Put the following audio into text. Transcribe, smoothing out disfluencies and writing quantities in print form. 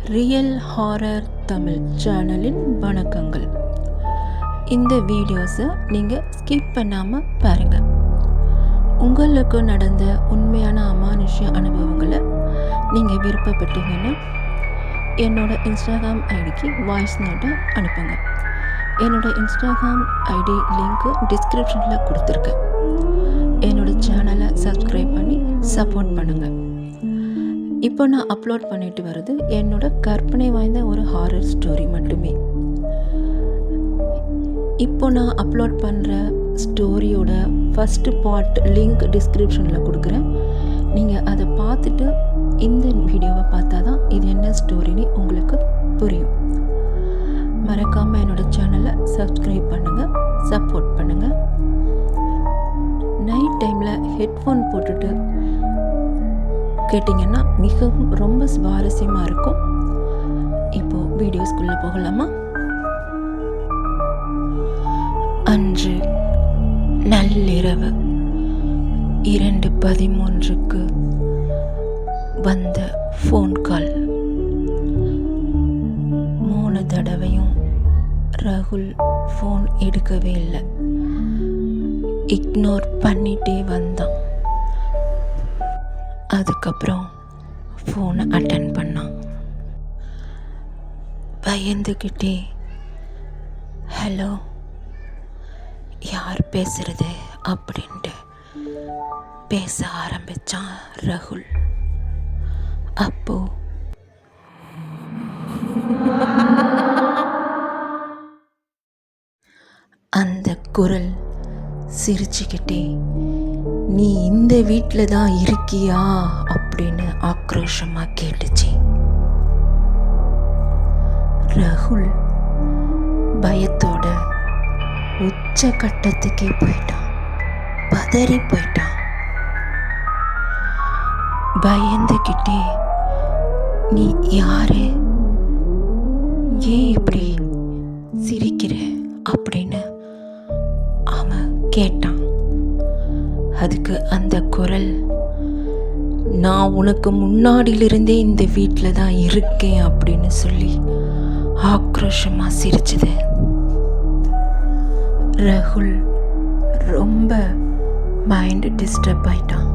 Real horror Tamil சேனலின் வணக்கங்கள். இந்த வீடியோஸை நீங்கள் ஸ்கிப் பண்ணாமல் பாருங்கள். உங்களுக்கு நடந்த உண்மையான அமானுஷ்ய அனுபவங்களை நீங்கள் விருப்பப்பட்டீங்கன்னா என்னோடய இன்ஸ்டாகிராம் ஐடிக்கு வாய்ஸ் நோட்டை அனுப்புங்க. என்னோடய இன்ஸ்டாகிராம் ஐடி லிங்க்கு டிஸ்கிரிப்ஷனில் கொடுத்துருக்கேன். என்னோடய சேனலை சப்ஸ்கிரைப் பண்ணி சப்போர்ட் பண்ணுங்கள். இப்போ நான் அப்லோட் பண்ணிட்டு வருது என்னோட கற்பனை வாய்ந்த ஒரு ஹாரர் ஸ்டோரி மட்டுமே. இப்போ நான் அப்லோட் பண்ணுற ஸ்டோரியோட ஃபஸ்ட்டு பார்ட் லிங்க் டிஸ்கிரிப்ஷனில் கொடுக்குறேன். நீங்கள் அதை பார்த்துட்டு இந்த வீடியோவை பார்த்தா தான் இது என்ன ஸ்டோரின்னு உங்களுக்கு புரியும். மறக்காமல் என்னோடய சேனலை சப்ஸ்கிரைப் பண்ணுங்கள், சப்போர்ட் பண்ணுங்கள். நைட் டைமில் ஹெட்ஃபோன் போட்டுட்டு கேட்டிங்கன்னா மிகவும் ரொம்ப சுவாரஸ்யமாக இருக்கும். இப்போது வீடியோஸ்குள்ளே போகலாமா? அன்று நள்ளிரவு 2:13 வந்த ஃபோன் கால். 3 தடவையும் ராகுல் ஃபோன் எடுக்கவே இல்லை. இக்னோர் பண்ணிகிட்டே வந்தான். அதுக்கப்புறம் ஃபோனை அட்டன் பண்ணான். பயந்துக்கிட்டே ஹலோ யார் பேசுறது அப்படின்ட்டு பேச ஆரம்பித்தான் ராகுல். அப்போ அந்த குரல் சிரிச்சுக்கிட்டே நீ இந்த வீட்டில் தான் இருக்கியா அப்படின்னு ஆக்ரோஷமாக கேட்டுச்சு. ராகுல் பயத்தோட உச்ச கட்டத்துக்கே போயிட்டான். பதறி போயிட்டான். பயந்துக்கிட்டே நீ யாரு, ஏன் இப்படி சிரிக்கிற அப்படின்னு அவன் கேட்டான். அதுக்கு அந்த குரல், நான் உனக்கு முன்னாடியிலிருந்தே இந்த வீட்டில் தான் இருக்கேன் அப்படின்னு சொல்லி ஆக்ரோஷமாக சிரிச்சது. ராகுல் ரொம்ப மைண்ட் டிஸ்டர்ப் ஆயிட்டான்.